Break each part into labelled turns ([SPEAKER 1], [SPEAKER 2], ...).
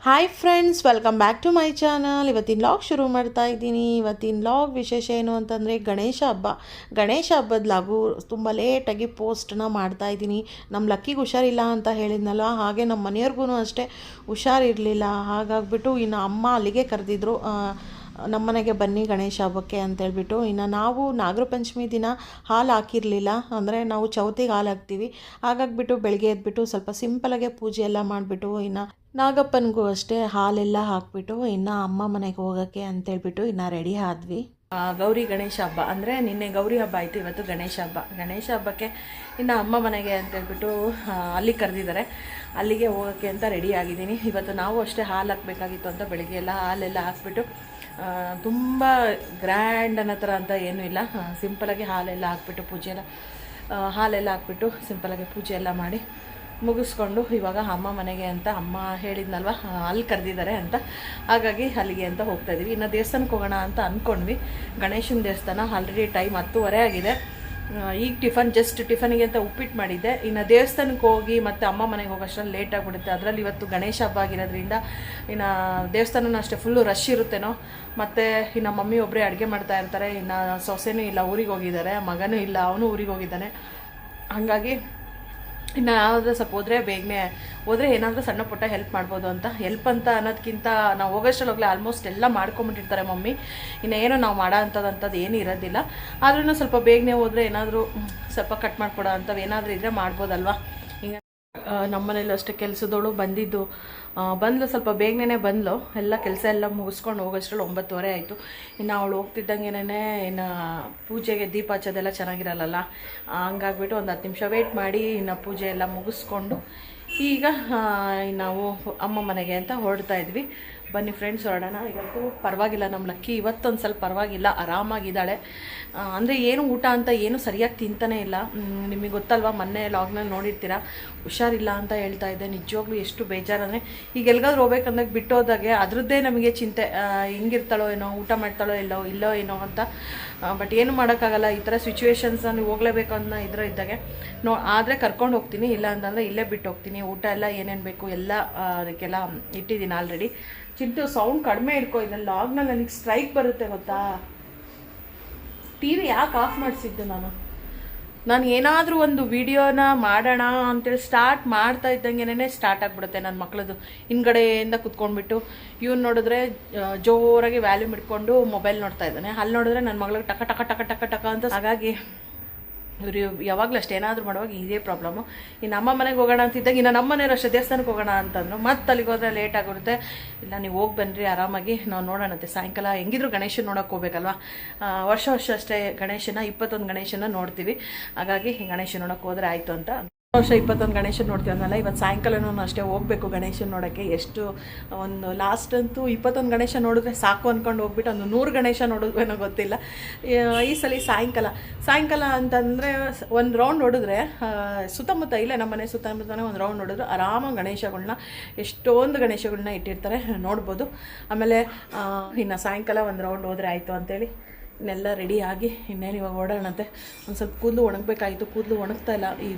[SPEAKER 1] Hi friends, welcome back to my channel. ಇವತ್ತಿನ log ಶುರು ಮಾಡ್ತಾ ಇದ್ದೀನಿ. ಇವತ್ತಿನ ಲಾಗ್ ವಿಶೇಷ ಏನು ಅಂತಂದರೆ ಗಣೇಶ ಹಬ್ಬದ ಲಾಗು ತುಂಬ ಲೇಟಾಗಿ ಪೋಸ್ಟನ್ನ ಮಾಡ್ತಾ ಇದ್ದೀನಿ. ನಮ್ಮ ಲಕ್ಕಿಗೆ ಹುಷಾರಿಲ್ಲ ಅಂತ ಹೇಳಿದ್ನಲ್ಲ, ಹಾಗೆ ನಮ್ಮ ಮನೆಯವ್ರಿಗೂ ಅಷ್ಟೇ ಹುಷಾರಿರಲಿಲ್ಲ. ಹಾಗಾಗ್ಬಿಟ್ಟು ಇನ್ನು ಅಮ್ಮ ಅಲ್ಲಿಗೆ ಕರೆದಿದ್ರು, ನಮ್ಮನೆಗೆ ಬನ್ನಿ ಗಣೇಶ ಹಬ್ಬಕ್ಕೆ ಅಂತೇಳ್ಬಿಟ್ಟು. ಇನ್ನು ನಾವು ನಾಗರ ಪಂಚಮಿ ದಿನ ಹಾಲು ಹಾಕಿರಲಿಲ್ಲ, ಅಂದರೆ ನಾವು ಚೌತಿಗೆ ಹಾಲು ಹಾಕ್ತೀವಿ. ಹಾಗಾಗ್ಬಿಟ್ಟು ಬೆಳಗ್ಗೆ ಎದ್ಬಿಟ್ಟು ಸ್ವಲ್ಪ ಸಿಂಪಲಾಗೆ ಪೂಜೆ ಎಲ್ಲ ಮಾಡಿಬಿಟ್ಟು ಇನ್ನು ನಾಗಪ್ಪನಿಗೂ ಅಷ್ಟೇ ಹಾಲೆಲ್ಲ ಹಾಕ್ಬಿಟ್ಟು ಇನ್ನು ಅಮ್ಮ ಮನೆಗೆ ಹೋಗೋಕ್ಕೆ ಅಂತೇಳ್ಬಿಟ್ಟು ಇನ್ನು ರೆಡಿ ಆದ್ವಿ. ಗೌರಿ ಗಣೇಶ ಹಬ್ಬ ಅಂದರೆ ನಿನ್ನೆ ಗೌರಿ ಹಬ್ಬ ಆಯಿತು, ಇವತ್ತು ಗಣೇಶ ಹಬ್ಬಕ್ಕೆ ಇನ್ನು ಅಮ್ಮ ಮನೆಗೆ ಅಂತೇಳ್ಬಿಟ್ಟು ಅಲ್ಲಿಗೆ ಕರೆದಿದ್ದಾರೆ. ಅಲ್ಲಿಗೆ ಹೋಗೋಕ್ಕೆ ಅಂತ ರೆಡಿ ಆಗಿದ್ದೀನಿ. ಇವತ್ತು ನಾವು ಅಷ್ಟೇ ಹಾಲು ಹಾಕಬೇಕಾಗಿತ್ತು ಅಂತ ಬೆಳಗ್ಗೆ ಎಲ್ಲ ಹಾಲೆಲ್ಲ ಹಾಕ್ಬಿಟ್ಟು, ತುಂಬ ಗ್ರ್ಯಾಂಡ್ ಅನ್ನೋ ಥರ ಅಂತ ಏನೂ ಇಲ್ಲ, ಸಿಂಪಲಾಗಿ ಹಾಲೆಲ್ಲ ಹಾಕ್ಬಿಟ್ಟು ಹಾಲೆಲ್ಲ ಹಾಕ್ಬಿಟ್ಟು ಸಿಂಪಲಾಗಿ ಪೂಜೆ ಎಲ್ಲ ಮಾಡಿ ಮುಗಿಸ್ಕೊಂಡು ಇವಾಗ ಅಮ್ಮ ಮನೆಗೆ ಅಂತ ಅಮ್ಮ ಹೇಳಿದ್ನಲ್ವ, ಅಲ್ಲಿ ಕರೆದಿದ್ದಾರೆ ಅಂತ, ಹಾಗಾಗಿ ಅಲ್ಲಿಗೆ ಅಂತ ಹೋಗ್ತಾಯಿದ್ವಿ. ಇನ್ನು ದೇವಸ್ಥಾನಕ್ಕೆ ಹೋಗೋಣ ಅಂತ ಅಂದ್ಕೊಂಡ್ವಿ. ಗಣೇಶನ ದೇವಸ್ಥಾನ ಆಲ್ರೆಡಿ ಟೈಮ್ 10:30 ಆಗಿದೆ. ಈಗ ಟಿಫನಿಗೆ ಅಂತ ಉಪ್ಪಿಟ್ಟು ಮಾಡಿದ್ದೆ. ಇನ್ನು ದೇವಸ್ಥಾನಕ್ಕೆ ಹೋಗಿ ಮತ್ತು ಅಮ್ಮ ಮನೆಗೆ ಹೋಗೋಷ್ಟರಲ್ಲಿ ಲೇಟ್ ಆಗಿಬಿಡುತ್ತೆ. ಅದರಲ್ಲಿ ಇವತ್ತು ಗಣೇಶ ಹಬ್ಬ ಆಗಿರೋದ್ರಿಂದ ಇನ್ನು ದೇವಸ್ಥಾನನೂ ಅಷ್ಟೇ ಫುಲ್ಲು ರಶ್ ಇರುತ್ತೇನೋ. ಮತ್ತು ಇನ್ನು ಮಮ್ಮಿ ಒಬ್ಬರೇ ಅಡುಗೆ ಮಾಡ್ತಾ ಇರ್ತಾರೆ. ಇನ್ನು ಸೊಸೆನೂ ಇಲ್ಲ, ಊರಿಗೆ ಹೋಗಿದ್ದಾರೆ. ಮಗನೂ ಇಲ್ಲ, ಅವನು ಊರಿಗೆ ಹೋಗಿದ್ದಾನೆ. ಹಾಗಾಗಿ ಇನ್ನು ಯಾವುದಾದ್ರೂ ಸ್ವಲ್ಪ ಬೇಗನೆ ಹೋದರೆ ಏನಾದರೂ ಸಣ್ಣ ಪುಟ್ಟ ಹೆಲ್ಪ್ ಮಾಡ್ಬೋದು ಅಂತ. ಹೆಲ್ಪ್ ಅಂತ ಅನ್ನೋದಕ್ಕಿಂತ ನಾವು ಹೋಗೋಷ್ಟರಲ್ಲಿ ಆಲ್ಮೋಸ್ಟ್ ಎಲ್ಲ ಮಾಡ್ಕೊಂಬಿಟ್ಟಿರ್ತಾರೆ ಮಮ್ಮಿ. ಇನ್ನು ಏನೋ ನಾವು ಮಾಡೋ ಅಂಥದ್ದು ಏನೂ ಇರೋದಿಲ್ಲ. ಆದ್ರೂ ಸ್ವಲ್ಪ ಬೇಗನೆ ಹೋದರೆ ಏನಾದರೂ ಸ್ವಲ್ಪ ಕಟ್ ಮಾಡಿಕೊಡೋ ಅಂಥವು ಏನಾದರೂ ಇದ್ದರೆ ಮಾಡ್ಬೋದಲ್ವ. ಹಿಂಗೆ ನಮ್ಮ ಮನೇಲಿ ಅಷ್ಟೇ ಕೆಲಸದವಳು ಬಂದಳು, ಸ್ವಲ್ಪ ಬೇಗನೆ ಬಂದಳು. ಎಲ್ಲ ಕೆಲಸ ಎಲ್ಲ ಮುಗಿಸ್ಕೊಂಡು ಹೋಗೋಷ್ಟರಲ್ಲಿ 9:30 ಆಯಿತು. ಇನ್ನು ಅವಳು ಹೋಗ್ತಿದ್ದಂಗೆನೇ ಇನ್ನು ಪೂಜೆಗೆ ದೀಪ ಹಚ್ಚೋದೆಲ್ಲ ಚೆನ್ನಾಗಿರಲ್ಲ, ಹಂಗಾಗ್ಬಿಟ್ಟು ಒಂದು 10 ನಿಮಿಷ ವೆಯ್ಟ್ ಮಾಡಿ ಇನ್ನು ಪೂಜೆ ಎಲ್ಲ ಮುಗಿಸ್ಕೊಂಡು ಈಗ ನಾವು ಅಮ್ಮ ಮನೆಗೆ ಅಂತ ಹೊರಡ್ತಾ ಇದ್ವಿ. ಬನ್ನಿ ಫ್ರೆಂಡ್ಸ್, ಹೊರಡೋಣ. ಇವತ್ತು ಪರವಾಗಿಲ್ಲ, ನಮ್ಮ ಲಕ್ಕಿ ಇವತ್ತೊಂದು ಸ್ವಲ್ಪ ಪರವಾಗಿಲ್ಲ, ಆರಾಮಾಗಿದ್ದಾಳೆ. ಅಂದರೆ ಏನು ಊಟ ಅಂತ ಏನು ಸರಿಯಾಗಿ ತಿಂತಾನೇ ಇಲ್ಲ. ನಿಮಗೆ ಗೊತ್ತಲ್ವ, ಮೊನ್ನೆ ಲಾಗ್ನಲ್ಲಿ ನೋಡಿರ್ತೀರ, ಹುಷಾರಿಲ್ಲ ಅಂತ ಹೇಳ್ತಾ ಇದ್ದೆ. ನಿಜವಾಗ್ಲೂ ಎಷ್ಟು ಬೇಜಾರಂದರೆ, ಈಗ ಎಲ್ಗಾದ್ರೂ ಹೋಗ್ಬೇಕಂದಾಗ ಬಿಟ್ಟೋದಾಗೆ ಅದರದ್ದೇ ನಮಗೆ ಚಿಂತೆ, ಹಿಂಗಿರ್ತಾಳೋ ಏನೋ, ಊಟ ಮಾಡ್ತಾಳೋ ಇಲ್ಲೋ ಏನೋ ಅಂತ. ಬಟ್ ಏನು ಮಾಡೋಕ್ಕಾಗಲ್ಲ, ಈ ಥರ ಸಿಚುವೇಶನ್ಸ್ ನೀವು ಹೋಗಲೇಬೇಕು ಅನ್ನೋ ಇದ್ದಾಗೆ ಆದರೆ ಕರ್ಕೊಂಡು ಹೋಗ್ತೀನಿ, ಇಲ್ಲ ಅಂತಂದರೆ ಇಲ್ಲೇ ಬಿಟ್ಟು ಹೋಗ್ತೀನಿ. ಊಟ ಎಲ್ಲ ಏನೇನು ಬೇಕು ಎಲ್ಲ ಅದಕ್ಕೆಲ್ಲ ಇಟ್ಟಿದ್ದೀನಿ ಆಲ್ರೆಡಿ. ಚಿಂಟು ಸೌಂಡ್ ಕಡಿಮೆ ಇಟ್ಕೋ, ಇದನ್ನು ಲಾಗ್ನಲ್ಲಿ ನನಗೆ ಸ್ಟ್ರೈಕ್ ಬರುತ್ತೆ ಗೊತ್ತಾ. TV ಯಾಕೆ ಆಫ್ ಮಾಡಿಸಿದ್ದು ನಾನು ಏನಾದರೂ ಒಂದು ವಿಡಿಯೋನ ಮಾಡೋಣ ಅಂತೇಳಿ ಸ್ಟಾರ್ಟ್ ಮಾಡ್ತಾ ಇದ್ದಂಗೆನೇ ಸ್ಟಾರ್ಟ್ ಆಗಿಬಿಡುತ್ತೆ ನನ್ನ ಮಕ್ಕಳದು. ಹಿಂದ್ಗಡೆಯಿಂದ ಕುತ್ಕೊಂಡ್ಬಿಟ್ಟು ಇವ್ನು ನೋಡಿದ್ರೆ ಜೋರಾಗಿ ವ್ಯಾಲ್ಯೂಮ್ ಇಟ್ಕೊಂಡು ಮೊಬೈಲ್ ನೋಡ್ತಾ ಇದ್ದಾನೆ, ಅಲ್ಲಿ ನೋಡಿದ್ರೆ ನನ್ನ ಮಗಳಿಗೆ ಟಕ ಟಕ ಟಕ ಟಕ ಟಕ ಅಂತ. ಹಾಗಾಗಿ ಇವರು ಯಾವಾಗಲೂ ಅಷ್ಟೇ ಏನಾದರೂ ಮಾಡುವಾಗ ಇದೇ ಪ್ರಾಬ್ಲಮ್ಮು. ಇನ್ನು ಅಮ್ಮ ಮನೆಗೆ ಹೋಗೋಣ ಅಂತಿದ್ದಾಗ ಇನ್ನು ನಮ್ಮ ಮನೆಯವರು ಅಷ್ಟೇ ದೇವಸ್ಥಾನಕ್ಕೆ ಹೋಗೋಣ ಅಂತಂದರು. ಮತ್ತೆ ಅಲ್ಲಿಗೆ ಹೋದರೆ ಲೇಟ್ ಆಗಿರುತ್ತೆ. ಇಲ್ಲ, ನೀವು ಹೋಗಿ ಬನ್ನಿರಿ, ಆರಾಮಾಗಿ ನಾವು ನೋಡೋಣಂತೆ. ಸಾಯಂಕಾಲ ಹೆಂಗಿದ್ರು ಗಣೇಶನ ನೋಡೋಕೆ ಹೋಗ್ಬೇಕಲ್ವ. ವರ್ಷ ಅಷ್ಟೇ ಗಣೇಶನ 21 ಗಣೇಶನ ನೋಡ್ತೀವಿ. ಹಾಗಾಗಿ ಗಣೇಶ ನೋಡೋಕೆ ಹೋದರೆ ಆಯಿತು ಅಂತ. ವರ್ಷ 21 ಗಣೇಶನ ನೋಡ್ತೀವಿ ಅಂದಲ್ಲ, ಇವತ್ತು ಸಾಯಂಕಾಲನೂ ಅಷ್ಟೇ ಹೋಗಬೇಕು ಗಣೇಶನ ನೋಡೋಕ್ಕೆ. ಎಷ್ಟು ಒಂದು ಲಾಸ್ಟ್ ಅಂತೂ 21 ಗಣೇಶ ನೋಡಿದ್ರೆ ಸಾಕು ಅಂದ್ಕೊಂಡು ಹೋಗ್ಬಿಟ್ಟು ಒಂದು 100 ಗಣೇಶ ನೋಡಿದ್ವೇನೋ ಗೊತ್ತಿಲ್ಲ. ಈ ಸಲ ಸಾಯಂಕಾಲ ಅಂತಂದರೆ ಒಂದು ರೌಂಡ್ ನೋಡಿದ್ರೆ ಸುತ್ತಮುತ್ತ, ಇಲ್ಲೇ ನಮ್ಮ ಮನೆ ಸುತ್ತಮುತ್ತನೇ ಒಂದು ರೌಂಡ್ ನೋಡಿದ್ರೆ ಆರಾಮಾಗಿ ಗಣೇಶಗಳನ್ನ ಎಷ್ಟೊಂದು ಗಣೇಶಗಳನ್ನ ಇಟ್ಟಿರ್ತಾರೆ, ನೋಡ್ಬೋದು. ಆಮೇಲೆ ಇನ್ನು ಸಾಯಂಕಾಲ ಒಂದು ರೌಂಡ್ ಹೋದರೆ ಆಯಿತು ಅಂತೇಳಿ ಇನ್ನೆಲ್ಲ ರೆಡಿ ಆಗಿ ಇನ್ನೇನು ಇವಾಗ ಓಡೋಣಂತೆ. ಒಂದು ಸ್ವಲ್ಪ ಕೂದಲು ಒಣಗಬೇಕಾಗಿತ್ತು, ಕೂದಲು ಒಣಗ್ತಾ ಇಲ್ಲ. ಈ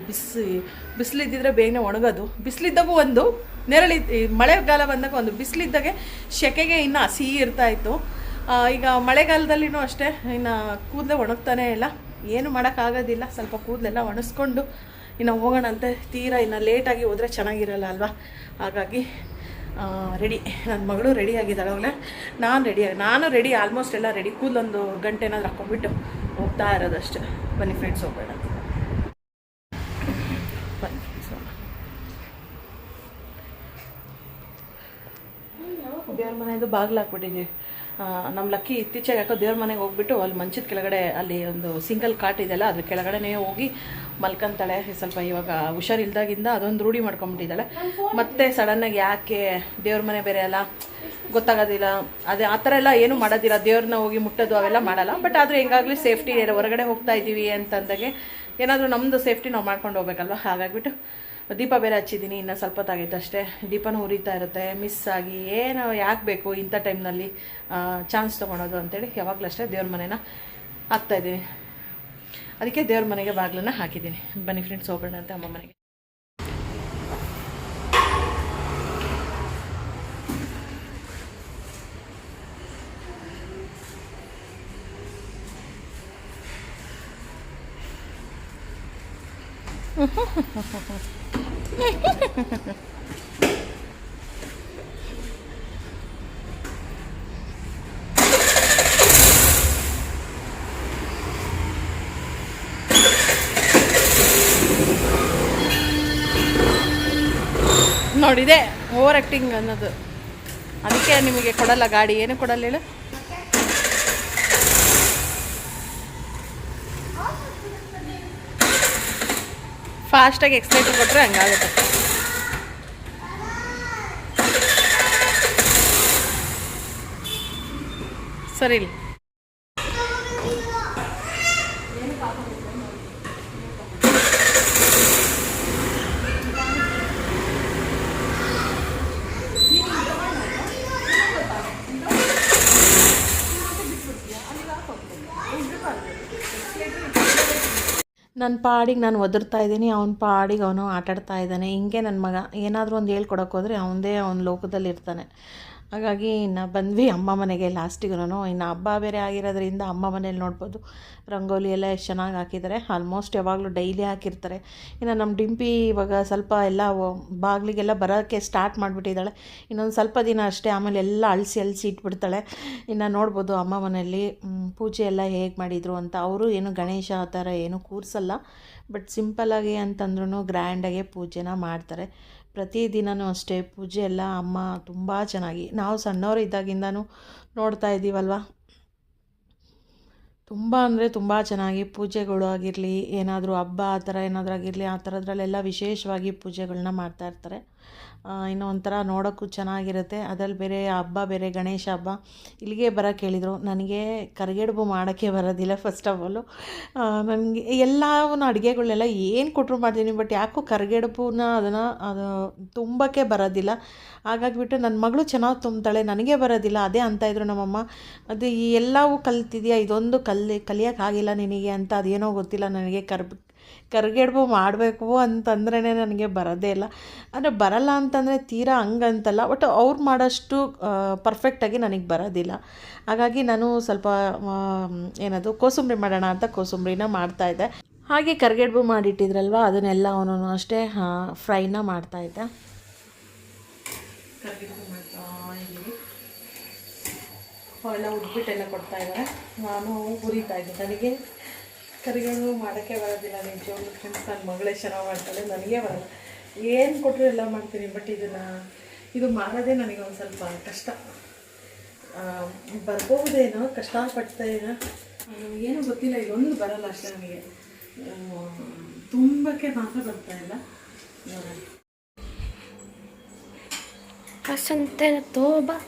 [SPEAKER 1] ಬಿಸಿಲಿದ್ದಿದ್ರೆ ಬೇಗನೆ ಒಣಗೋದು. ಬಿಸಿಲಿದ್ದಾಗೂ ಒಂದು ನೆರಳಿ, ಮಳೆಗಾಲ ಬಂದಾಗ ಒಂದು ಬಿಸಿಲಿದ್ದಾಗೆ ಸೆಕೆಗೆ ಇನ್ನು ಹಸಿ ಇರ್ತಾಯಿತ್ತು. ಈಗ ಮಳೆಗಾಲದಲ್ಲಿನೂ ಅಷ್ಟೇ ಇನ್ನು ಕೂದಲೇ ಒಣಗ್ತಾನೇ ಇಲ್ಲ. ಏನು ಮಾಡೋಕ್ಕಾಗೋದಿಲ್ಲ. ಸ್ವಲ್ಪ ಕೂದಲೆಲ್ಲ ಒಣಗಿಸ್ಕೊಂಡು ಇನ್ನು ಹೋಗೋಣಂತೆ. ತೀರಾ ಇನ್ನು ಲೇಟಾಗಿ ಹೋದರೆ ಚೆನ್ನಾಗಿರಲ್ಲ ಅಲ್ವಾ. ಹಾಗಾಗಿ ರೆಡಿ, ನನ್ನ ಮಗಳು ರೆಡಿ ಆಗಿದ್ದಾಳೆ. ಅವಳೆ ನಾನು ರೆಡಿ, ಆಲ್ಮೋಸ್ಟ್ ಎಲ್ಲ ರೆಡಿ. ಕೂದಲೊಂದು ಗಂಟೆ ಏನಾದರೂ ಹಾಕ್ಕೊಂಡ್ಬಿಟ್ಟು ಹೋಗ್ತಾ ಇರೋದಷ್ಟೇ. ಬನ್ನಿ ಫ್ರೆಂಡ್ಸ್, ಹೋಗೋಣ. ಬನ್ನಿ ಫ್ರೆಂಡ್ಸ್, ದೇವ್ರ ಮನೆಯದು ಬಾಗಿಲು ಹಾಕ್ಬಿಟ್ಟಿದ್ದೀವಿ. ನಮ್ಮ ಲಕ್ಕಿ ಇತ್ತೀಚೆಗೆ ಯಾಕೋ ದೇವ್ರ ಮನೆಗೆ ಹೋಗ್ಬಿಟ್ಟು ಅಲ್ಲಿ ಮಂಚದ ಕೆಳಗಡೆ, ಅಲ್ಲಿ ಒಂದು ಸಿಂಗಲ್ ಕಾಟ್ ಇದೆಯಲ್ಲ, ಅದ್ರ ಕೆಳಗಡೆನೇ ಹೋಗಿ ಮಲ್ಕೊಂತಾಳೆ. ಸ್ವಲ್ಪ ಇವಾಗ ಹುಷಾರಿಲ್ದಾಗಿಂದ ಅದೊಂದು ರೂಢಿ ಮಾಡ್ಕೊಂಬಿಟ್ಟಿದ್ದಾಳೆ. ಮತ್ತೆ ಸಡನ್ನಾಗಿ ಯಾಕೆ ದೇವ್ರ ಮನೆ ಬೇರೆ ಅಲ್ಲ, ಗೊತ್ತಾಗೋದಿಲ್ಲ. ಅದೇ ಆ ಥರ ಎಲ್ಲ ಏನೂ ಮಾಡೋದಿಲ್ಲ, ದೇವ್ರನ್ನ ಹೋಗಿ ಮುಟ್ಟೋದು ಅವೆಲ್ಲ ಮಾಡಲ್ಲ. ಬಟ್ ಆದರೆ ಹೆಂಗಾಗಲಿ ಸೇಫ್ಟಿ, ಹೊರಗಡೆ ಹೋಗ್ತಾ ಇದ್ದೀವಿ ಅಂತಂದಾಗೆ ಏನಾದರೂ ನಮ್ಮದು ಸೇಫ್ಟಿ ನಾವು ಮಾಡ್ಕೊಂಡು ಹೋಗ್ಬೇಕಲ್ವ. ಹಾಗಾಗಿಬಿಟ್ಟು ದೀಪ ಬೇರೆ ಹಚ್ಚಿದ್ದೀನಿ, ಇನ್ನು ಸ್ವಲ್ಪ ಹೊತ್ತಾಗೈತೆ ಅಷ್ಟೇ. ದೀಪನೂ ಉರಿತಾ ಇರುತ್ತೆ. ಮಿಸ್ ಆಗಿ ಏನು ಯಾಕೆ ಬೇಕು ಇಂಥ ಟೈಮ್ನಲ್ಲಿ ಚಾನ್ಸ್ ತೊಗೊಳೋದು ಅಂತೇಳಿ ಯಾವಾಗಲೂ ಅಷ್ಟೇ ದೇವ್ರ ಮನೆನ ಹಾಕ್ತಾಯಿದ್ದೀನಿ. ಅದಕ್ಕೆ ದೇವ್ರ ಮನೆಗೆ ಬಾಗಿಲನ್ನು ಹಾಕಿದ್ದೀನಿ. ಬನ್ನಿ ಫ್ರೆಂಡ್ಸ್, ಹೋಗೋಣ ಅಂತ ಅಮ್ಮ ಮನೆಗೆ. ನೋಡಿದೆ ಓವರ್ ಆ್ಯಕ್ಟಿಂಗ್ ಅನ್ನೋದು, ಅದಕ್ಕೆ ನಿಮಗೆ ಕೊಡಲ್ಲ ಗಾಡಿ. ಏನು ಕೊಡಲ್ಲ ಹೇಳು? ಫಾಸ್ಟಾಗಿ ಎಕ್ಸೈಟರ್ ಕೊಟ್ಟರೆ ಹಂಗಾಗುತ್ತೆ. ಸರಿ ಇಲ್ಲಿ ನನ್ನ ಪಾಡಿಗೆ ನಾನು ಒದರ್ತಾ ಇದ್ದೀನಿ, ಅವನ ಪಾಡಿಗೆ ಅವನು ಆಟಾಡ್ತಾ ಇದ್ದಾನೆ. ಹಿಂಗೆ ನನ್ನ ಮಗ ಏನಾದರೂ ಒಂದು ಹೇಳ್ಕೊಡೋಕೆ ಹೋದರೆ ಅವನ ಲೋಕದಲ್ಲಿ ಇರ್ತಾನೆ. ಹಾಗಾಗಿ ಇನ್ನು ಬಂದ್ವಿ ಅಮ್ಮ ಮನೆಗೆ ಲಾಸ್ಟಿಗೂ. ಇನ್ನು ಹಬ್ಬ ಬೇರೆ ಆಗಿರೋದ್ರಿಂದ ಅಮ್ಮ ಮನೇಲಿ ನೋಡ್ಬೋದು ರಂಗೋಲಿ ಎಲ್ಲ ಎಷ್ಟು ಚೆನ್ನಾಗಿ ಹಾಕಿದ್ದಾರೆ. ಆಲ್ಮೋಸ್ಟ್ ಯಾವಾಗಲೂ ಡೈಲಿ ಹಾಕಿರ್ತಾರೆ. ಇನ್ನು ನಮ್ಮ ಡಿಂಪಿ ಇವಾಗ ಸ್ವಲ್ಪ ಎಲ್ಲ ಬಾಗಿಲಿಗೆಲ್ಲ ಬರೋಕ್ಕೆ ಸ್ಟಾರ್ಟ್ ಮಾಡಿಬಿಟ್ಟಿದ್ದಾಳೆ. ಇನ್ನೊಂದು ಸ್ವಲ್ಪ ದಿನ ಅಷ್ಟೇ, ಆಮೇಲೆ ಎಲ್ಲ ಅಳಿಸಿ ಇಟ್ಬಿಡ್ತಾಳೆ. ಇನ್ನು ನೋಡ್ಬೋದು ಅಮ್ಮ ಮನೆಯಲ್ಲಿ ಪೂಜೆ ಎಲ್ಲ ಹೇಗೆ ಮಾಡಿದರು ಅಂತ. ಅವರು ಏನು ಗಣೇಶ ಆ ಥರ ಏನು ಕೂರಿಸಲ್ಲ, ಬಟ್ ಸಿಂಪಲ್ಲಾಗಿ ಅಂತಂದ್ರೂ ಗ್ರ್ಯಾಂಡಾಗೆ ಪೂಜೆನ ಮಾಡ್ತಾರೆ. ಪ್ರತಿದಿನವೂ ಅಷ್ಟೇ ಪೂಜೆ ಎಲ್ಲ ಅಮ್ಮ ತುಂಬ ಚೆನ್ನಾಗಿ, ನಾವು ಸಣ್ಣವರು ಇದ್ದಾಗಿಂದನೂ ನೋಡ್ತಾ ಇದ್ದೀವಲ್ವ, ತುಂಬ ಅಂದರೆ ತುಂಬ ಚೆನ್ನಾಗಿ ಪೂಜೆಗಳು ಆಗಿರಲಿ, ಏನಾದರೂ ಹಬ್ಬ ಆ ಥರ ಏನಾದರೂ ಆಗಿರಲಿ, ಆ ಥರದ್ರಲ್ಲೆಲ್ಲ ವಿಶೇಷವಾಗಿ ಪೂಜೆಗಳನ್ನ ಮಾಡ್ತಾಯಿರ್ತಾರೆ. ಇನ್ನೂ ಒಂಥರ ನೋಡೋಕ್ಕೂ ಚೆನ್ನಾಗಿರುತ್ತೆ. ಅದರಲ್ಲಿ ಬೇರೆ ಹಬ್ಬ ಬೇರೆ ಗಣೇಶ ಹಬ್ಬ. ಇಲ್ಲಿಗೆ ಬರೋಕ್ಕೆ ಹೇಳಿದರು. ನನಗೆ ಕರಿಗಡುಬು ಮಾಡೋಕ್ಕೆ ಬರೋದಿಲ್ಲ. ಫಸ್ಟ್ ಆಫ್ ಆಲು ನನಗೆ ಎಲ್ಲವೂ ಅಡುಗೆಗಳನ್ನೆಲ್ಲ ಏನು ಕೊಟ್ಟರು ಮಾಡ್ತೀನಿ, ಬಟ್ ಯಾಕೋ ಕರಿಗಡುಬುನ ಅದು ತುಂಬಕ್ಕೆ ಬರೋದಿಲ್ಲ. ಹಾಗಾಗಿಬಿಟ್ಟು ನನ್ನ ಮಗಳು ಚೆನ್ನಾಗಿ ತುಂಬ್ತಾಳೆ, ನನಗೆ ಬರೋದಿಲ್ಲ. ಅದೇ ಅಂತಾಯಿದ್ರು ನಮ್ಮಮ್ಮ, ಅದು ಈ ಎಲ್ಲವೂ ಕಲ್ತಿದ್ಯಾ, ಇದೊಂದು ಕಲಿಯೋಕ್ಕಾಗಿಲ್ಲ ನಿನಗೆ ಅಂತ. ಅದೇನೋ ಗೊತ್ತಿಲ್ಲ ನನಗೆ. ಕರಿಗಡುಬು ಮಾಡಬೇಕು ಅಂತಂದ್ರೇ ನನಗೆ ಬರೋದೇ ಇಲ್ಲ. ಅಂದರೆ ಬರಲ್ಲ ಅಂತಂದರೆ ತೀರಾ ಹಂಗಂತಲ್ಲ, ಬಟ್ ಅವ್ರು ಮಾಡೋಷ್ಟು ಪರ್ಫೆಕ್ಟಾಗಿ ನನಗೆ ಬರೋದಿಲ್ಲ. ಹಾಗಾಗಿ ನಾನು ಸ್ವಲ್ಪ ಏನದು ಕೋಸಂಬರಿ ಮಾಡೋಣ ಅಂತ ಕೋಸಂಬರಿನ ಮಾಡ್ತಾಯಿದ್ದೆ. ಹಾಗೆ ಕರಿಗಡುಬು ಮಾಡಿಟ್ಟಿದ್ರಲ್ವ, ಅದನ್ನೆಲ್ಲ ಅವನು ಅಷ್ಟೇ ಫ್ರೈನ ಮಾಡ್ತಾಯಿದ್ದೆ. ಕರಿಗಡುಬು ಮಾಡ್ತಾ ಇದ್ದೀವಿ. ಎಲ್ಲ ಉದ್ಬಿಟ್ಟೆಲ್ಲ ಕೊಡ್ತಾಯಿದ್ದಾರೆ, ನಾನು ಹುರಿತಾಯಿದ್ದೆ. ನನಗೆ ಕರಿಗಡುಬು ಮಾಡೋಕ್ಕೆ ಬರೋದಿಲ್ಲ ನಿಜವಾಗ್ಲೂ ಫ್ರೆಂಡ್ಸ್. ನನ್ನ ಮಗಳೇ ಚೆನ್ನಾಗಿ ಮಾಡ್ತಾಳೆ, ನನಗೆ ಬರೋಲ್ಲ. ಏನು ಕೊಟ್ಟರು ಎಲ್ಲ ಮಾಡ್ತೀನಿ, ಬಟ್ ಇದು ಮಾಡೋದೇ ನನಗೆ ಒಂದು ಸ್ವಲ್ಪ ಕಷ್ಟ. ಬರ್ಬೋದೇನೋ, ಕಷ್ಟಪಡ್ತಾಯಿನ ಏನೂ ಗೊತ್ತಿಲ್ಲ. ಇದೊಂದು ಬರೋಲ್ಲ ಅಷ್ಟೇ ನನಗೆ, ತುಂಬಕ್ಕೆ ಮಾತ್ರ ಬರ್ತಾಯಿಲ್ಲ. ತೋಬಾ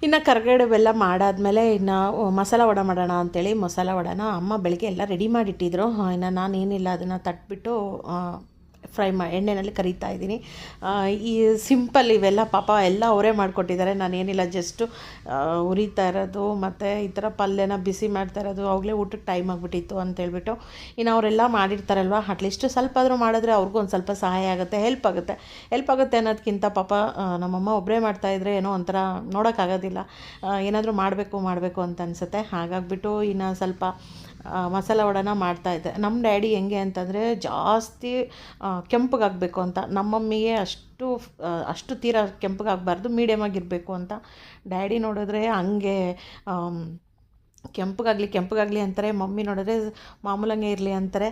[SPEAKER 1] ಇನ್ನು ಕರಿಗಡುಬೆಲ್ಲ ಮಾಡಾದಮೇಲೆ ಇನ್ನು ಮಸಾಲ ವಡೆ ಮಾಡೋಣ ಅಂಥೇಳಿ ಮಸಾಲ ವಡೆನ ಅಮ್ಮ ಬೆಳಗ್ಗೆ ಎಲ್ಲ ರೆಡಿ ಮಾಡಿಟ್ಟಿದ್ರು. ಇನ್ನು ನಾನೇನಿಲ್ಲ ಅದನ್ನು ತಟ್ಬಿಟ್ಟು ಫ್ರೈ ಎಣ್ಣೆಯಲ್ಲಿ ಕರಿತಾ ಇದ್ದೀನಿ. ಈ ಸಿಂಪಲ್ ಇವೆಲ್ಲ ಪಾಪ ಎಲ್ಲ ಅವರೇ ಮಾಡಿಕೊಟ್ಟಿದ್ದಾರೆ. ನಾನೇನಿಲ್ಲ ಜಸ್ಟು ಉರಿತಾ ಇರೋದು ಮತ್ತು ಈ ಥರ ಪಲ್ಯನ ಬಿಸಿ ಮಾಡ್ತಾ ಇರೋದು. ಅವಾಗಲೇ ಊಟಕ್ಕೆ ಟೈಮ್ ಆಗಿಬಿಟ್ಟಿತ್ತು ಅಂತೇಳ್ಬಿಟ್ಟು. ಇನ್ನು ಅವರೆಲ್ಲ ಮಾಡಿರ್ತಾರಲ್ವ, ಅಟ್ಲೀಸ್ಟ್ ಸ್ವಲ್ಪ ಆದರೂ ಮಾಡಿದ್ರೆ ಅವ್ರಿಗೂ ಒಂದು ಸ್ವಲ್ಪ ಸಹಾಯ ಆಗುತ್ತೆ, ಹೆಲ್ಪ್ ಆಗುತ್ತೆ ಅನ್ನೋದಕ್ಕಿಂತ ಪಾಪ ನಮ್ಮಮ್ಮ ಒಬ್ಬರೇ ಮಾಡ್ತಾಯಿದ್ರೆ ಏನೋ ಒಂಥರ ನೋಡೋಕ್ಕಾಗೋದಿಲ್ಲ, ಏನಾದರೂ ಮಾಡಬೇಕು ಅಂತ ಅನಿಸುತ್ತೆ. ಹಾಗಾಗಿಬಿಟ್ಟು ಇನ್ನು ಸ್ವಲ್ಪ ಮಸಾಲ ವಡೆನ ಮಾಡ್ತಾಯಿದ್ದೆ. ನಮ್ಮ ಡ್ಯಾಡಿ ಹೆಂಗೆ ಅಂತಂದರೆ ಜಾಸ್ತಿ ಕೆಂಪಗಾಗಬೇಕು ಅಂತ, ನಮ್ಮಮ್ಮಿಗೆ ಅಷ್ಟು ತೀರಾ ಕೆಂಪಗಾಗಬಾರ್ದು, ಮೀಡಿಯಮಾಗಿರಬೇಕು ಅಂತ. ಡ್ಯಾಡಿ ನೋಡಿದ್ರೆ ಹಂಗೆ ಕೆಂಪಗಾಗಲಿ ಅಂತಾರೆ, ಮಮ್ಮಿ ನೋಡಿದ್ರೆ ಮಾಮೂಲಂಗೆ ಇರಲಿ ಅಂತಾರೆ.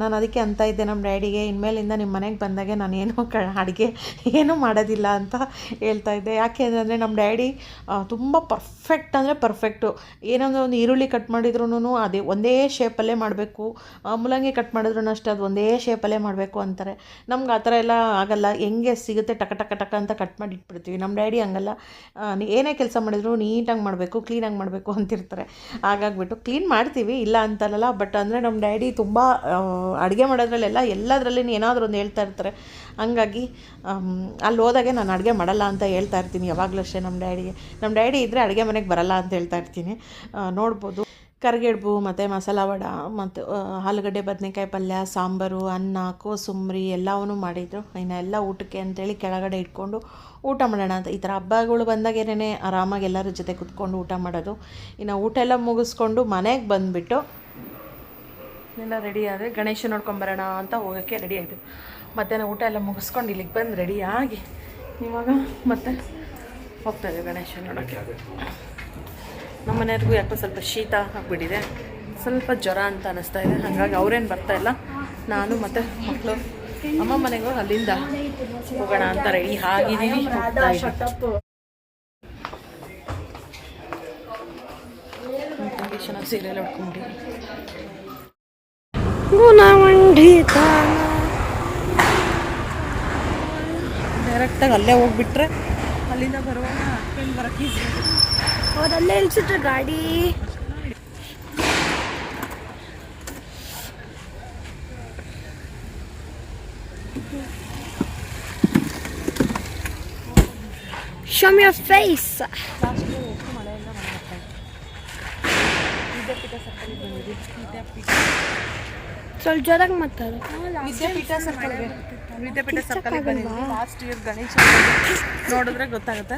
[SPEAKER 1] ನಾನು ಅದಕ್ಕೆ ಅಂತ ಇದ್ದೆ ನಮ್ಮ ಡ್ಯಾಡಿಗೆ, ಇನ್ಮೇಲಿಂದ ನಿಮ್ಮ ಮನೆಗೆ ಬಂದಾಗೆ ನಾನೇನು ಅಡುಗೆ ಏನೂ ಮಾಡೋದಿಲ್ಲ ಅಂತ ಹೇಳ್ತಾ ಇದ್ದೆ. ಯಾಕೆ ಅಂದರೆ ನಮ್ಮ ಡ್ಯಾಡಿ ತುಂಬ ಪರ್ಫೆಕ್ಟು. ಏನಂದ್ರೆ ಒಂದು ಈರುಳ್ಳಿ ಕಟ್ ಮಾಡಿದ್ರೂ ಅದೇ ಒಂದೇ ಶೇಪಲ್ಲೇ ಮಾಡಬೇಕು, ಮೂಲಂಗಿ ಕಟ್ ಮಾಡಿದ್ರೂ ಅಷ್ಟೇ ಅದು ಒಂದೇ ಶೇಪಲ್ಲೇ ಮಾಡಬೇಕು ಅಂತಾರೆ. ನಮ್ಗೆ ಆ ಥರ ಎಲ್ಲ ಆಗಲ್ಲ, ಹೆಂಗೆ ಸಿಗುತ್ತೆ ಟಕ ಟಕ ಟಕ ಅಂತ ಕಟ್ ಮಾಡಿ ಇಟ್ಬಿಡ್ತೀವಿ. ನಮ್ಮ ಡ್ಯಾಡಿ ಹಂಗಲ್ಲ, ಏನೇ ಕೆಲಸ ಮಾಡಿದ್ರು ನೀಟಾಗಿ ಮಾಡಬೇಕು, ಕ್ಲೀನಾಗಿ ಮಾಡಬೇಕು ಅಂತಿರ್ತಾರೆ. ಹಾಗಾಗ್ಬಿಟ್ಟು ಕ್ಲೀನ್ ಮಾಡ್ತೀವಿ, ಇಲ್ಲ ಅಂತಲ್ಲ, ಬಟ್ ಅಂದರೆ ನಮ್ಮ ಡ್ಯಾಡಿ ತುಂಬ ಅಡುಗೆ ಮಾಡೋದ್ರಲ್ಲೆಲ್ಲ ಎಲ್ಲದರಲ್ಲಿ ಏನಾದರೂ ಒಂದು ಹೇಳ್ತಾ ಇರ್ತಾರೆ. ಹಂಗಾಗಿ ಅಲ್ಲಿ ಹೋದಾಗೆ ನಾನು ಅಡುಗೆ ಮಾಡಲ್ಲ ಅಂತ ಹೇಳ್ತಾ ಇರ್ತೀನಿ ಯಾವಾಗಲೂ ಅಷ್ಟೇ ನಮ್ಮ ಡ್ಯಾಡಿ ಇದ್ದರೆ ಅಡುಗೆ ಮನೆಗೆ ಬರಲ್ಲ ಅಂತ ಹೇಳ್ತಾ ಇರ್ತೀನಿ. ನೋಡ್ಬೋದು ಕರಿಗಡುಬು ಮತ್ತು ಮಸಾಲ ವಡೆ ಮತ್ತು ಆಲೂಗಡ್ಡೆ ಬದನೆಕಾಯಿ ಪಲ್ಯ, ಸಾಂಬಾರು, ಅನ್ನ, ಕೋಸಂಬರಿ ಎಲ್ಲವನ್ನೂ ಮಾಡಿದರು. ಇನ್ನು ಎಲ್ಲ ಊಟಕ್ಕೆ ಅಂತೇಳಿ ಕೆಳಗಡೆ ಇಟ್ಕೊಂಡು ಊಟ ಮಾಡೋಣ ಅಂತ. ಈ ಥರ ಹಬ್ಬಗಳು ಬಂದಾಗೇನೆ ಆರಾಮಾಗಿ ಎಲ್ಲರ ಜೊತೆ ಕುತ್ಕೊಂಡು ಊಟ ಮಾಡೋದು. ಇನ್ನು ಊಟ ಎಲ್ಲ ಮುಗಿಸ್ಕೊಂಡು ಮನೆಗೆ ಬಂದುಬಿಟ್ಟು ಎಲ್ಲ ರೆಡಿ ಆದರೆ ಗಣೇಶ ನೋಡ್ಕೊಂಬರೋಣ ಅಂತ ಹೋಗೋಕ್ಕೆ ರೆಡಿ ಆಯಿತು. ಮಧ್ಯಾಹ್ನ ಊಟ ಎಲ್ಲ ಮುಗಿಸ್ಕೊಂಡು ಇಲ್ಲಿಗೆ ಬಂದು ರೆಡಿಯಾಗಿ ಇವಾಗ ಮತ್ತೆ ಹೋಗ್ತಾಯಿದ್ದೆ ಗಣೇಶ ನೋಡೋಕ್ಕೆ. ನಮ್ಮ ಮನೆಯವ್ರಿಗೂ ಯಾಕೋ ಸ್ವಲ್ಪ ಶೀತ ಆಗಿಬಿಟ್ಟಿದೆ, ಸ್ವಲ್ಪ ಜ್ವರ ಅಂತ ಅನ್ನಿಸ್ತಾ ಇದೆ. ಹಾಗಾಗಿ ಅವರೇನು ಬರ್ತಾಯಿಲ್ಲ, ನಾನು ಮತ್ತು ಮಕ್ಕಳು ಅಮ್ಮ ಮನೆಗೂ ಅಲ್ಲಿಂದ ಹೋಗೋಣ ಅಂತ ರೆಡಿ ಆಗಿದ್ದೀವಿ. ಚೆನ್ನಾಗಿ ಸೀರಿಯಲ್ ಹೊಡ್ಕೊಂಡಿದ್ದೀವಿ. ಡೈರೆಕ್ಟಾಗಿ ಅಲ್ಲೇ ಹೋಗ್ಬಿಟ್ರೆ ಅಲ್ಲಿಂದ ಬರುವಾಗ ಹತ್ಕೊಂಡು ಬರೋಕ್ಕೆ
[SPEAKER 2] ಅವರಲ್ಲೇ ಇಳಿಸಿಟ್ರೆ ಗಾಡಿ. Show me your face. ಸ್ವಲ್ಪ ಜೋರಾಗಿ ಮಾತಾಡು.
[SPEAKER 1] ವಿದ್ಯಾಪೀಠ ಸರ್ಕಲ್ಗೆ ಬಂದಿದ್ವಿ. ಲಾಸ್ಟ್ ಇಯರ್ ಗಣೇಶ ನೋಡಿದ್ರೆ ಗೊತ್ತಾಗುತ್ತೆ.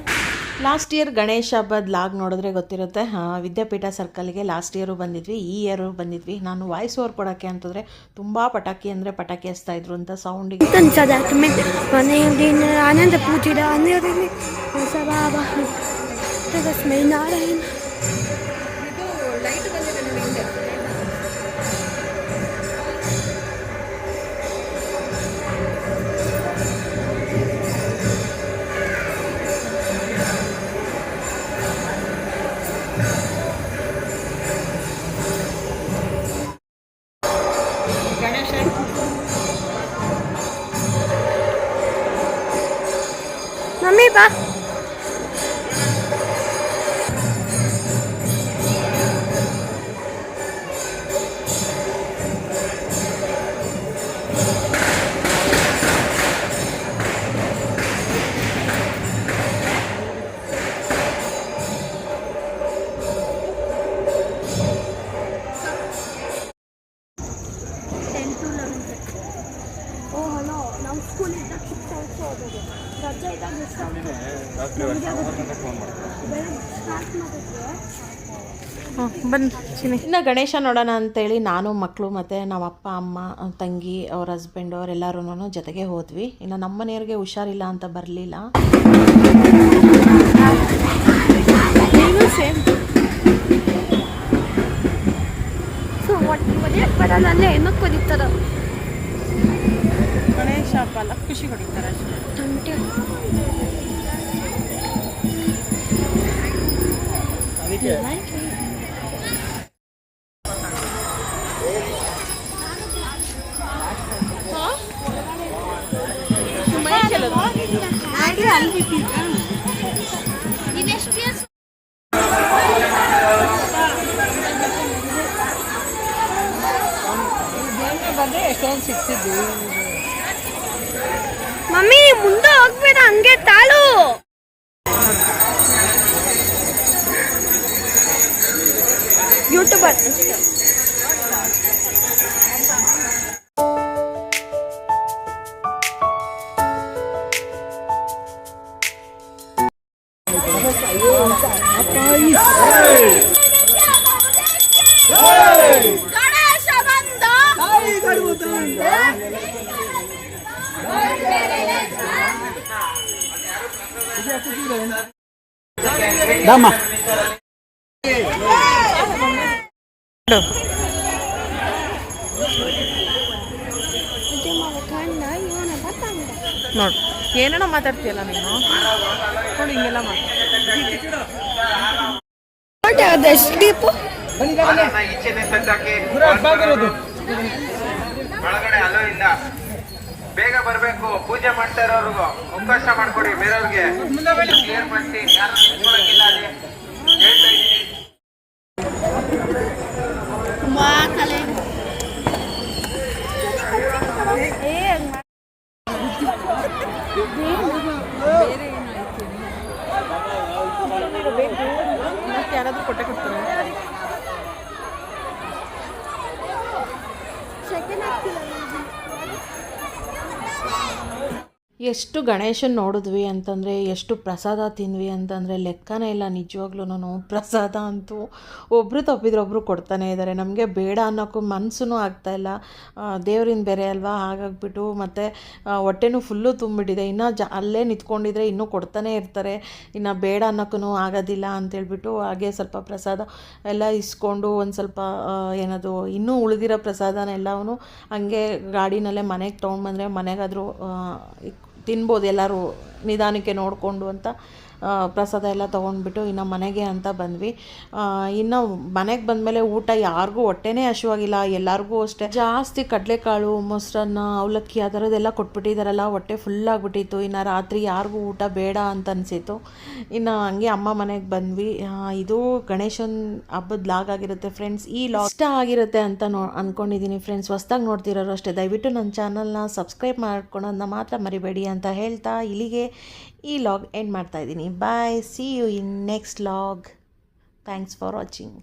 [SPEAKER 1] ಲಾಸ್ಟ್ ಇಯರ್ ಗಣೇಶ ಹಬ್ಬದ ಲಾಗ್ ನೋಡಿದ್ರೆ ಗೊತ್ತಿರುತ್ತೆ. ವಿದ್ಯಾಪೀಠ ಸರ್ಕಲ್ಗೆ ಲಾಸ್ಟ್ ಇಯರು ಬಂದಿದ್ವಿ, ಈ ಇಯರು ಬಂದಿದ್ವಿ. ನಾನು ವಾಯ್ಸ್ ಓವರ್ ಕೊಡೋಕ್ಕೆ ಅಂತಂದರೆ ತುಂಬ ಪಟಾಕಿ ಅಂದರೆ ಪಟಾಕಿ ಹಚ್ತಾಯಿದ್ರು ಅಂತ ಸೌಂಡಿಗೆ
[SPEAKER 2] ಆನಂದ ಪೂಜಿದ ನಾರಾಯಣ. ಮಮ್ಮಿ ಬಾ.
[SPEAKER 1] ಇನ್ನು ಗಣೇಶ ನೋಡೋಣ ಅಂತೇಳಿ ನಾನು ಮಕ್ಕಳು ಮತ್ತು ನಮ್ಮ ಅಪ್ಪ ಅಮ್ಮ ತಂಗಿ ಅವ್ರ ಹಸ್ಬೆಂಡು ಅವರೆಲ್ಲರೂ ಜೊತೆಗೆ ಹೋದ್ವಿ. ಇನ್ನು ನಮ್ಮ ಮನೆಯವ್ರಿಗೆ ಹುಷಾರಿಲ್ಲ ಅಂತ ಬರಲಿಲ್ಲ.
[SPEAKER 2] ಬರಲ್ಲ ಏನಕ್ಕೆ ಬರೀತಾರ
[SPEAKER 1] ಗಣೇಶ ಹಬ್ಬ ಅಲ್ಲ, ಖುಷಿ ಹೊಡಿತಾರೆ ಎಷ್ಟೊಂದು ಸಿಗ್ತಿದ್ವಿ.
[SPEAKER 2] ಮಮ್ಮಿ ಮುಂದೆ ಹೋಗ್ಬೇಡ, ಹಂಗೆ ತಾಳು. YouTuber
[SPEAKER 3] Dama.
[SPEAKER 1] ನೋಡು ಏನೇನೋ ಮಾತಾಡ್ತೀಯಲ್ಲ ನೀನು. ನೋಡಿ ಹಿಂಗೆಲ್ಲ
[SPEAKER 4] ಒಳಗಡೆ ಅಲೋ ಇಲ್ಲ, ಬೇಗ ಬರ್ಬೇಕು. ಪೂಜೆ ಮಾಡ್ತಾ ಇರೋರ್ಗು ಅವಕಾಶ ಮಾಡ್ಕೊಡಿ, ಬೇರೆಯವ್ರಿಗೆ ಕ್ಲಿಯರ್ ಮಾಡ್ಸಿ. ಯಾರು ನಿಂತ್ಕೊಳಕ್ಕಿಲ್ಲ ಅಲ್ಲಿ ಹೇಳ್ತಾ ಇದ್ದೀನಿ.
[SPEAKER 1] ಯಾರಾದ್ರೂ ಕೊಟ್ಟೆ ಕೊಡ್ತಾರೆ. ಎಷ್ಟು ಗಣೇಶನ ನೋಡಿದ್ವಿ ಅಂತಂದರೆ, ಎಷ್ಟು ಪ್ರಸಾದ ತಿಂದ್ವಿ ಅಂತಂದರೆ ಲೆಕ್ಕನೇ ಇಲ್ಲ ನಿಜವಾಗ್ಲೂ. ಪ್ರಸಾದ ಅಂತೂ ಒಬ್ಬರು ತಪ್ಪಿದ್ರೆ ಒಬ್ಬರು ಕೊಡ್ತಾನೇ ಇದ್ದಾರೆ. ನಮಗೆ ಬೇಡ ಅನ್ನೋಕ್ಕೂ ಮನಸ್ಸೂ ಆಗ್ತಾಯಿಲ್ಲ. ದೇವ್ರಿಂದ ಬೇರೆ ಅಲ್ವಾ, ಹಾಗಾಗ್ಬಿಟ್ಟು ಮತ್ತು ಹೊಟ್ಟೆನೂ ಫುಲ್ಲು ತುಂಬಿಟ್ಟಿದೆ. ಇನ್ನೂ ಅಲ್ಲೇ ನಿಂತ್ಕೊಂಡಿದ್ರೆ ಇನ್ನೂ ಕೊಡ್ತಾನೇ ಇರ್ತಾರೆ. ಇನ್ನು ಬೇಡ ಅನ್ನೋಕ್ಕೂ ಆಗೋದಿಲ್ಲ ಅಂತೇಳ್ಬಿಟ್ಟು ಹಾಗೆ ಸ್ವಲ್ಪ ಪ್ರಸಾದ ಎಲ್ಲ ಇಸ್ಕೊಂಡು ಒಂದು ಸ್ವಲ್ಪ ಏನದು ಇನ್ನೂ ಉಳಿದಿರೋ ಪ್ರಸಾದನ ಎಲ್ಲವೂ ಹಂಗೆ ಗಾಡಿನಲ್ಲೇ ಮನೆಗೆ ತೊಗೊಂಡ್ಬಂದರೆ ಮನೆಗಾದರೂ ತಿನ್ಬೋದು ಎಲ್ಲರೂ ನಿಧಾನಕ್ಕೆ ನೋಡಿಕೊಂಡು ಅಂತ ಪ್ರಸಾದ ಎಲ್ಲ ತೊಗೊಂಡ್ಬಿಟ್ಟು ಇನ್ನು ಮನೆಗೆ ಅಂತ ಬಂದ್ವಿ. ಇನ್ನು ಮನೆಗೆ ಬಂದಮೇಲೆ ಊಟ ಯಾರಿಗೂ ಹೊಟ್ಟೆನೇ ಹಸಿವಾಗಿಲ್ಲ. ಎಲ್ಲರಿಗೂ ಅಷ್ಟೇ ಜಾಸ್ತಿ ಕಡಲೆಕಾಳು, ಮೊಸರನ್ನ, ಅವಲಕ್ಕಿ ಆ ಥರದ್ದೆಲ್ಲ ಕೊಟ್ಬಿಟ್ಟಿದ್ದಾರಲ್ಲ, ಹೊಟ್ಟೆ ಫುಲ್ಲಾಗ್ಬಿಟ್ಟಿತ್ತು. ಇನ್ನು ರಾತ್ರಿ ಯಾರಿಗೂ ಊಟ ಬೇಡ ಅಂತ ಅನಿಸಿತ್ತು. ಇನ್ನು ಹಂಗೆ ಅಮ್ಮ ಮನೆಗೆ ಬಂದ್ವಿ. ಇದು ಗಣೇಶನ ಹಬ್ಬದ ಲಾಗ್ ಆಗಿರುತ್ತೆ ಫ್ರೆಂಡ್ಸ್. ಈ ಲಾಗ್ ಇಷ್ಟ ಆಗಿರುತ್ತೆ ಅಂತ ಅಂದ್ಕೊಂಡಿದ್ದೀನಿ ಫ್ರೆಂಡ್ಸ್. ಹೊಸ್ದಾಗಿ ನೋಡ್ತಿರೋರು ಅಷ್ಟೇ ದಯವಿಟ್ಟು ನನ್ನ ಚಾನಲ್ನ ಸಬ್ಸ್ಕ್ರೈಬ್ ಮಾಡ್ಕೊಳೋದನ್ನ ಮಾತ್ರ ಮರಿಬೇಡಿ ಅಂತ ಹೇಳ್ತಾ ಇಲ್ಲಿಗೆ ಈ ಲಾಗ್ ಎಂಡ್ ಮಾಡ್ತಾಯಿದ್ದೀನಿ. Bye, see you in next vlog. Thanks for watching.